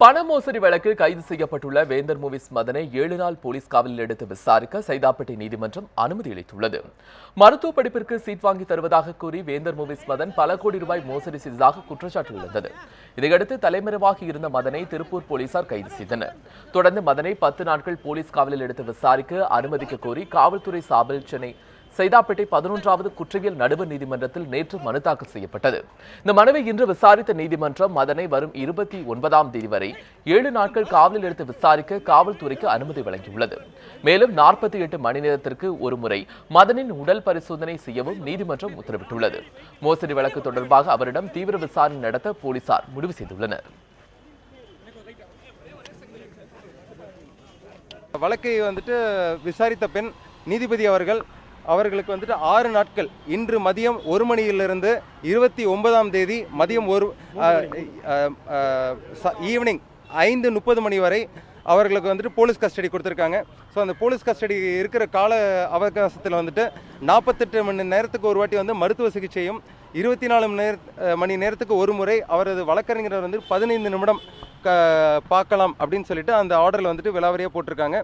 பண மோசடி வழக்கில் கைது செய்யப்பட்டுள்ள வேந்தர் மூவிஸ் மதனை 7 நாள் போலீஸ் காவலில் எடுத்து விசாரிக்க சைதாப்பேட்டை நீதிமன்றம் அனுமதி அளித்துள்ளது. மருத்துவ படிப்பிற்கு சீட் வாங்கி தருவதாக கூறி வேந்தர் மூவிஸ் மதன் பல கோடி ரூபாய் மோசடி செய்ததாக குற்றச்சாட்டு எழுந்தது. இதையடுத்து தலைமறைவாகி இருந்த மதனை திருப்பூர் போலீசார் கைது செய்தனர். தொடர்ந்து மதனை 10 நாட்கள் போலீஸ் காவலில் எடுத்து விசாரிக்க அனுமதிக்க கோரி காவல்துறை சார்பில் சென்னை சைதாப்பேட்டை 11வது குற்றவியல் நடுவர் நீதிமன்றத்தில் நேற்று மனு தாக்கல் செய்யப்பட்டது. இந்த மனுவை இன்று விசாரித்த நீதிமன்றம் மதனை வரும் 29ஆம் தேதி வரை 7 நாட்கள் காவலில் எடுத்து விசாரிக்க காவல்துறைக்கு அனுமதி வழங்கியுள்ளது. மேலும் 48 மணி நேரத்திற்கு ஒரு முறை மதனின் உடல் பரிசோதனை செய்யவும் நீதிமன்றம் உத்தரவிட்டுள்ளது. மோசடி வழக்கு தொடர்பாக அவரிடம் தீவிர விசாரணை நடத்த போலீசார் முடிவு செய்துள்ளனர். வழக்கை விசாரித்த பின் நீதிபதி அவர்களுக்கு 6 நாட்கள் இன்று மதியம் 1 மணியிலிருந்து 29ஆம் தேதி மதியம் ஈவினிங் 5:30 மணி வரை அவர்களுக்கு போலீஸ் கஸ்டடி கொடுத்துருக்காங்க. ஸோ அந்த போலீஸ் கஸ்டடி இருக்கிற கால அவகாசத்தில் 48 மணி நேரத்துக்கு ஒரு வாட்டி மருத்துவ சிகிச்சையும் 24 மணி நேரத்துக்கு ஒரு முறை அவரது வழக்கறிஞர் 15 நிமிடம் பார்க்கலாம் அப்படின்னு சொல்லிட்டு அந்த ஆர்டரில் விலாவரியாக போட்டிருக்காங்க.